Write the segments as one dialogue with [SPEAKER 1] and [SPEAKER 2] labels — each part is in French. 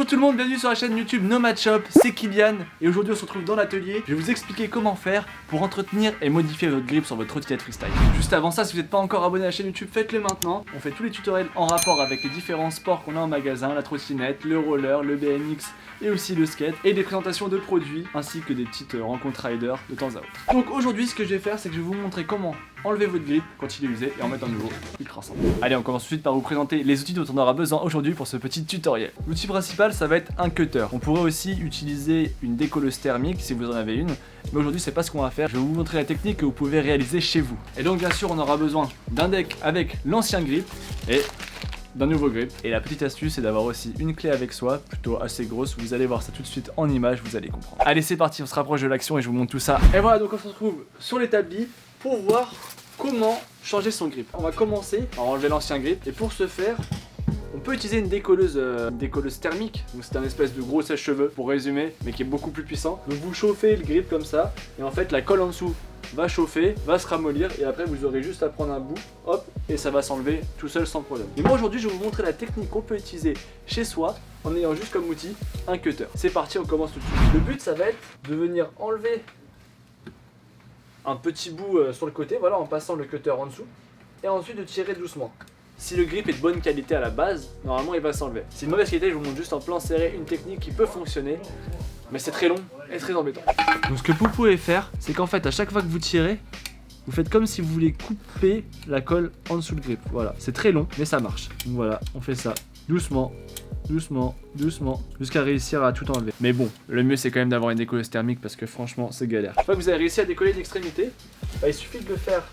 [SPEAKER 1] Bonjour tout le monde, bienvenue sur la chaîne YouTube Nomad Shop, c'est Kylian et aujourd'hui on se retrouve dans l'atelier. Je vais vous expliquer comment faire pour entretenir et modifier votre grip sur votre trottinette freestyle. Juste avant ça, si vous n'êtes pas encore abonné à la chaîne YouTube, faites-le maintenant. On fait tous les tutoriels en rapport avec les différents sports qu'on a en magasin, la trottinette, le roller, le BMX et aussi le skate, et des présentations de produits ainsi que des petites rencontres riders de temps à autre. Donc aujourd'hui ce que je vais faire, c'est que je vais vous montrer comment enlever votre grip quand il est usé et en mettre un nouveau ultra simple. Allez, on commence tout de suite par vous présenter les outils dont on aura besoin aujourd'hui pour ce petit tutoriel. L'outil principal, ça va être un cutter. On pourrait aussi utiliser une décolleuse thermique si vous en avez une, mais aujourd'hui c'est pas ce qu'on va faire. Je vais vous montrer la technique que vous pouvez réaliser chez vous. Et donc bien sûr on aura besoin d'un deck avec l'ancien grip et d'un nouveau grip. Et la petite astuce c'est d'avoir aussi une clé avec soi, plutôt assez grosse. Vous allez voir ça tout de suite en image, vous allez comprendre. Allez, c'est parti, on se rapproche de l'action et je vous montre tout ça. Et voilà, donc on se retrouve sur l'établi pour voir comment changer son grip. On va commencer par enlever l'ancien grip et pour ce faire on peut utiliser une décolleuse thermique. Donc c'est un espèce de gros sèche-cheveux pour résumer, mais qui est beaucoup plus puissant. Donc vous chauffez le grip comme ça et en fait la colle en dessous va chauffer, va se ramollir et après vous aurez juste à prendre un bout, hop, et ça va s'enlever tout seul sans problème. Et moi aujourd'hui je vais vous montrer la technique qu'on peut utiliser chez soi en ayant juste comme outil un cutter. C'est parti, on commence tout de suite. Le but ça va être de venir enlever un petit bout sur le côté, voilà, en passant le cutter en dessous et ensuite de tirer doucement. Si le grip est de bonne qualité à la base, normalement il va s'enlever. Si c'est de mauvaise qualité, je vous montre juste en plan serré une technique qui peut fonctionner, mais c'est très long et très embêtant. Donc ce que vous pouvez faire, c'est qu'en fait à chaque fois que vous tirez, vous faites comme si vous voulez couper la colle en dessous le grip. Voilà, c'est très long, mais ça marche. Donc voilà, on fait ça doucement, doucement, doucement, jusqu'à réussir à tout enlever. Mais bon, le mieux c'est quand même d'avoir une décolleuse thermique parce que franchement c'est galère. Une fois que vous avez réussi à décoller l'extrémité, bah, il suffit de le faire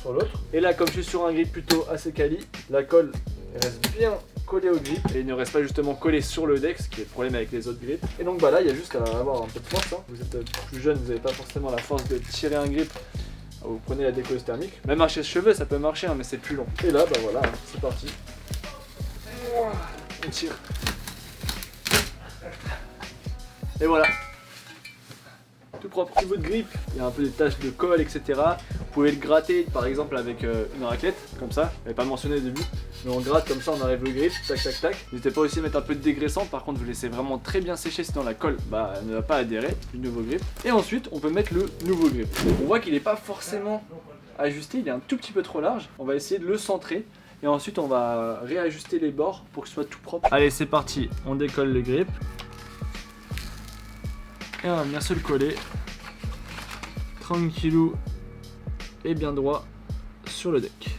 [SPEAKER 1] sur l'autre. Et là, comme je suis sur un grip plutôt assez quali, la colle reste bien collée au grip et il ne reste pas justement collée sur le deck, ce qui est le problème avec les autres grips. Et donc bah là, il y a juste à avoir un peu de force. Hein. Vous êtes plus jeune, vous n'avez pas forcément la force de tirer un grip. Vous prenez la décolleuse thermique. Même un sèche-cheveux, ça peut marcher, hein, mais c'est plus long. Et là, bah voilà, hein, c'est parti. On tire. Et voilà. Tout propre. Au niveau de grip, il y a un peu des taches de colle, etc. Vous pouvez le gratter par exemple avec une raclette, comme ça. Je n'avais pas mentionné au début, mais on gratte comme ça, on enlève le grip, tac tac tac. N'hésitez pas aussi à mettre un peu de dégraissant, par contre vous laissez vraiment très bien sécher, sinon la colle ne va pas adhérer du nouveau grip. Et ensuite on peut mettre le nouveau grip. On voit qu'il n'est pas forcément ajusté, il est un tout petit peu trop large. On va essayer de le centrer. Et ensuite on va réajuster les bords pour que ce soit tout propre. Allez, c'est parti, on décolle le grip. Et on va venir se le coller tranquillou et bien droit sur le deck.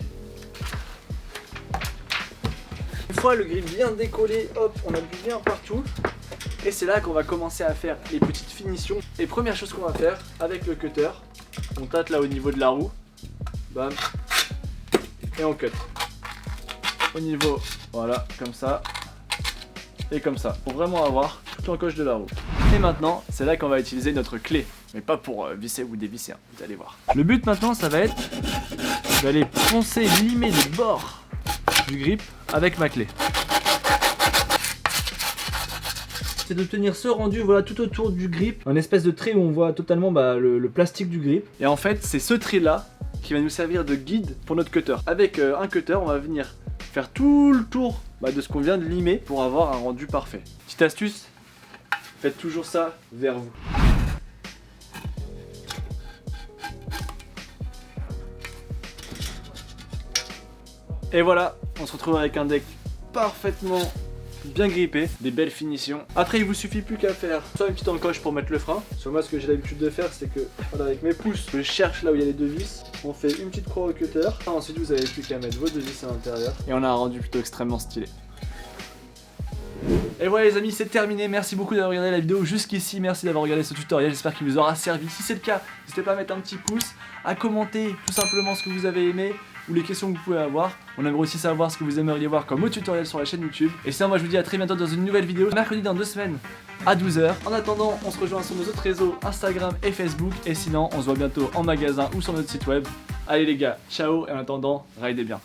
[SPEAKER 1] Une fois le grip bien décollé, hop, on appuie bien partout. Et c'est là qu'on va commencer à faire les petites finitions. Et première chose qu'on va faire avec le cutter, on tâte là au niveau de la roue. Bam. Et on cut. Au niveau, voilà, comme ça. Et comme ça, pour vraiment avoir toute l'encoche de la roue. Et maintenant, c'est là qu'on va utiliser notre clé, mais pas pour visser ou dévisser, hein, vous allez voir. Le but maintenant, ça va être d'aller poncer, limer les bords du grip avec ma clé. C'est d'obtenir ce rendu, voilà, tout autour du grip, un espèce de trait où on voit totalement le plastique du grip. Et en fait, c'est ce trait-là qui va nous servir de guide pour notre cutter. Avec un cutter, on va venir faire tout le tour de ce qu'on vient de limer pour avoir un rendu parfait. Petite astuce, faites toujours ça vers vous. Et voilà, on se retrouve avec un deck parfaitement bien grippé, des belles finitions. Après il vous suffit plus qu'à faire soit une petite encoche pour mettre le frein. Sur moi ce que j'ai l'habitude de faire c'est que voilà, avec mes pouces je cherche là où il y a les deux vis. On fait une petite croix au cutter. Ensuite vous avez plus qu'à mettre vos deux vis à l'intérieur. Et on a un rendu plutôt extrêmement stylé. Et voilà les amis, c'est terminé, merci beaucoup d'avoir regardé la vidéo jusqu'ici, merci d'avoir regardé ce tutoriel, j'espère qu'il vous aura servi. Si c'est le cas, n'hésitez pas à mettre un petit pouce, à commenter tout simplement ce que vous avez aimé ou les questions que vous pouvez avoir. On aimerait aussi savoir ce que vous aimeriez voir comme autre tutoriel sur la chaîne YouTube. Et sinon moi je vous dis à très bientôt dans une nouvelle vidéo, mercredi dans 2 semaines à 12 h. En attendant, on se rejoint sur nos autres réseaux Instagram et Facebook. Et sinon, on se voit bientôt en magasin ou sur notre site web. Allez les gars, ciao et en attendant, ridez bien.